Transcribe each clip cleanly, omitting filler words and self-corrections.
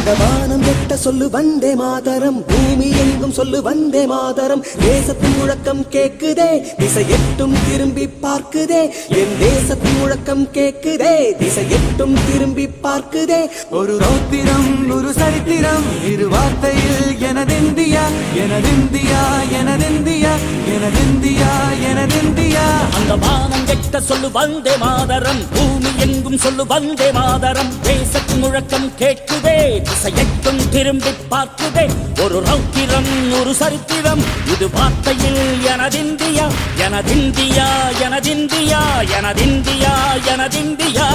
அந்த வானம் எட்ட சொல்லு வந்தே மாதரம், பூமி எங்கும் சொல்லு வந்தே மாதரம். தேசத்தின் முழக்கம் கேக்குதே, திசை எட்டும் திரும்பி பார்க்குதே. என் தேசத்தின் முழக்கம் கேக்குதே, திசை எட்டும் திரும்பி பார்க்குதே. ஒரு ரௌத்திரம் ஒரு சரித்திரம், இரு வார்த்தையில் எனதிந்தியா எனதிந்தியா எனதிந்தியா எனதிந்தியா எனதிந்தியா. அந்த வானம் எட்ட சொல்லு வந்தே மாதரம், பூமி எங்கும் சொல்லு வந்தே மாதரம். தேசத்தின் முழக்கம் கேட்குதே, திசை எட்டும் திரும்பி பார்க்குதே. ஒரு ரௌத்திரம் ஒரு சரித்திரம், இது வார்த்தையில் எனதிந்தியா எனதிந்தியா எனதிந்தியா எனதிந்தியா எனதிந்தியா.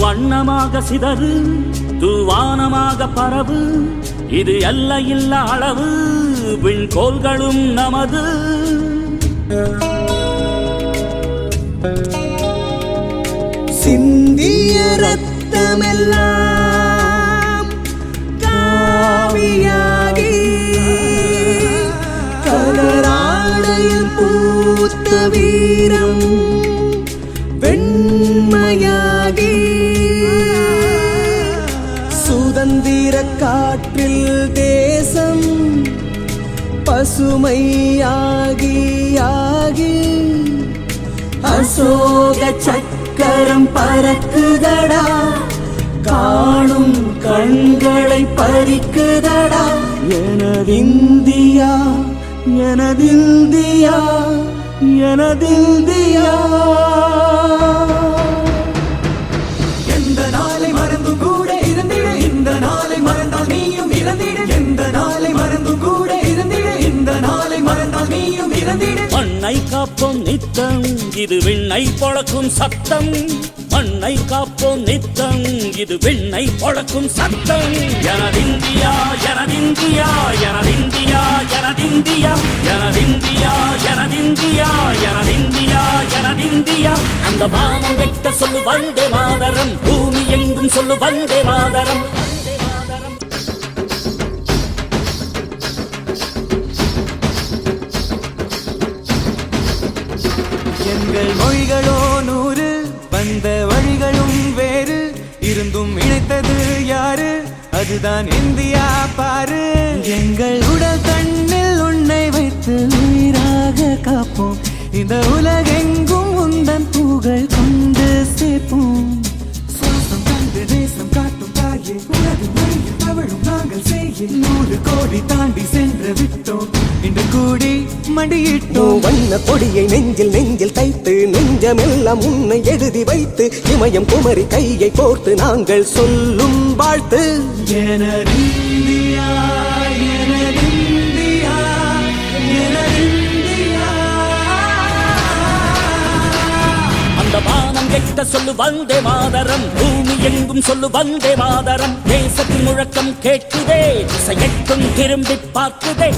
வண்ணமாக சிதறு தூவானமாக பரவு, இது எல்லையில்லா அளவு, விண்கோள்களும் நமது. சிந்திய ரத்தமெல்லாம் காவியாகி, கலராடையில் பூத்த வீரம் வெண்மையாகி, சுதந்திர காற்றில் தேசம் பசுமையாகி ஆகி, அசோக சக்கரம் பறக்குதடா, காணும் கண்களை பறிக்குதடா. எனதிந்தியா எனதிந்தியா எனதிந்தியா. எந்த நாளை மறந்தும் கூட இருந்திட, இந்த நாளை மறந்தால் நீயும் இறந்திட. எந்த நாளை மறந்தும் கூட இருந்திட, இந்த நாளை மறந்தால் நீயும் இறந்திட. மண்ணை காப்போம் நித்தம், இது விண்ணை பொழக்கும் சத்தம். மண்ணை காப்போம் நித்தம், இது விண்ணை பொழக்கும் சத்தம். எனதிந்தியா எனதிந்தியா எனதிந்தியா எனதிந்தியா எனதிந்தியா எனதிந்தியா எனதிந்தியா எனதிந்தியா. அந்த வானம் வெட்ட சொல்லு வந்தே மாதரம், பூமி எங்கும் சொல்லு வந்தே மாதரம். எங்கள் மொழிகளோ 100, வந்த வழிகளும் வேறு, இருந்தும் இணைத்தது யாரு? அதுதான் இந்தியா பாரு. எங்கள் உடல் தண்ணில் உன்னை வைத்து உயிராக காப்போம், இந்த உலகெங்கும் உந்தன் புகழ் கொண்டு சேர்ப்போம். சுவாசம் தந்து தேசம் காட்டும் தாயே, உலகு மொழியில் தவழும் நாங்கள் செய்ய 100 கோடி தாண்டி சென்று விட்டோம், இன்று கூடி மண்டியிட்டோம். வண்ண கொடியை நெஞ்சில் நெஞ்சில் தைத்து, நெஞ்சமெல்லாம் உன்னை எழுதி வைத்து, இமயம் குமரி கையை கோர்த்து நாங்கள் சொல்லும் வாழ்த்து. எனதிந்தியா எனதிந்தியா எனதிந்தியா. அந்த வானம் எட்ட சொல்லு வந்தே மாதரம், பூமி எங்கும் சொல்லு வந்தே மாதரம். தேசத்தின் முழக்கம் கேட்குதே, திசை எட்டும் திரும்பி பார்க்குதே.